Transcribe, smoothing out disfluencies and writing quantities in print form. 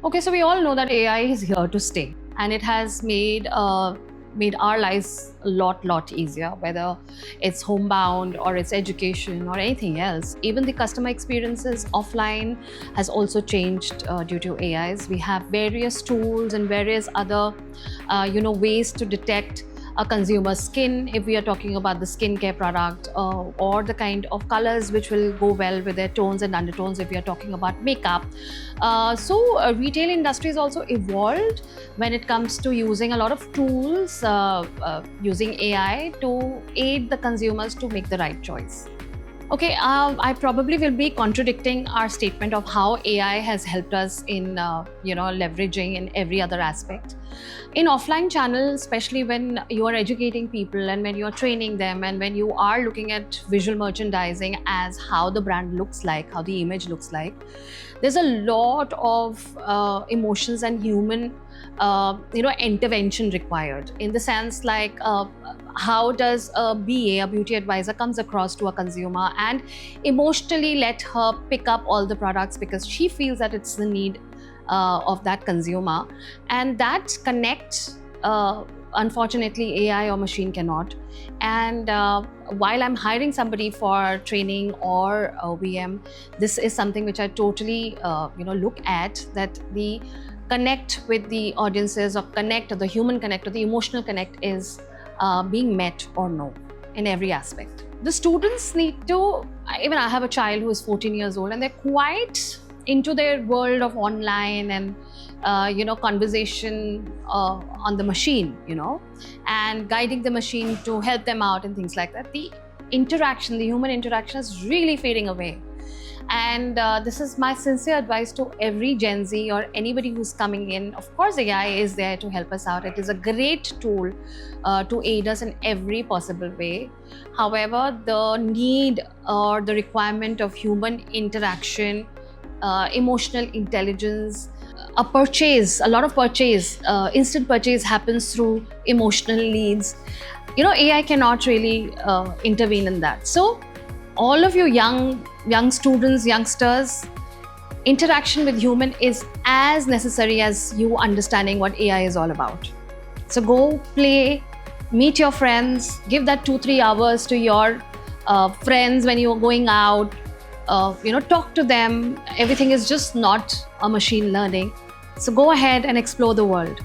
Okay, so we all know that AI is here to stay, and it has made our lives a lot easier. Whether it's homebound or it's education or anything else, even the customer experiences offline has also changed due to AIs. We have various tools and various other, ways to detect a consumer's skin, if we are talking about the skincare product, or the kind of colors which will go well with their tones and undertones if we are talking about makeup. So retail industry has also evolved when it comes to using a lot of tools, using AI to aid the consumers to make the right choice. Okay, I probably will be contradicting our statement of how AI has helped us in, leveraging in every other aspect. In offline channels, especially when you are educating people and when you are training them and when you are looking at visual merchandising as how the brand looks like, how the image looks like, there's a lot of emotions and human, intervention required, in the sense like, how does a BA, a beauty advisor, comes across to a consumer and emotionally let her pick up all the products because she feels that it's the need of that consumer, and that connect, unfortunately AI or machine cannot. And while I'm hiring somebody for training or VM, this is something which I totally look at, that the connect with the audiences, or connect, or the human connect, or the emotional connect is being met or no in every aspect. The students need to, even I have a child who is 14 years old and they're quite into their world of online and conversation on the machine, and guiding the machine to help them out and things like that. The interaction, the human interaction, is really fading away. And this is my sincere advice to every Gen Z or anybody who's coming in. Of course, AI is there to help us out. It is a great tool to aid us in every possible way. However, the need or the requirement of human interaction, emotional intelligence, a lot of purchase, instant purchase happens through emotional needs. AI cannot really intervene in that. So all of you young students, youngsters, interaction with human is as necessary as you understanding what AI is all about. So go play, meet your friends, give that 2-3 hours to your friends when you're going out. Talk to them. Everything is just not a machine learning. So go ahead and explore the world.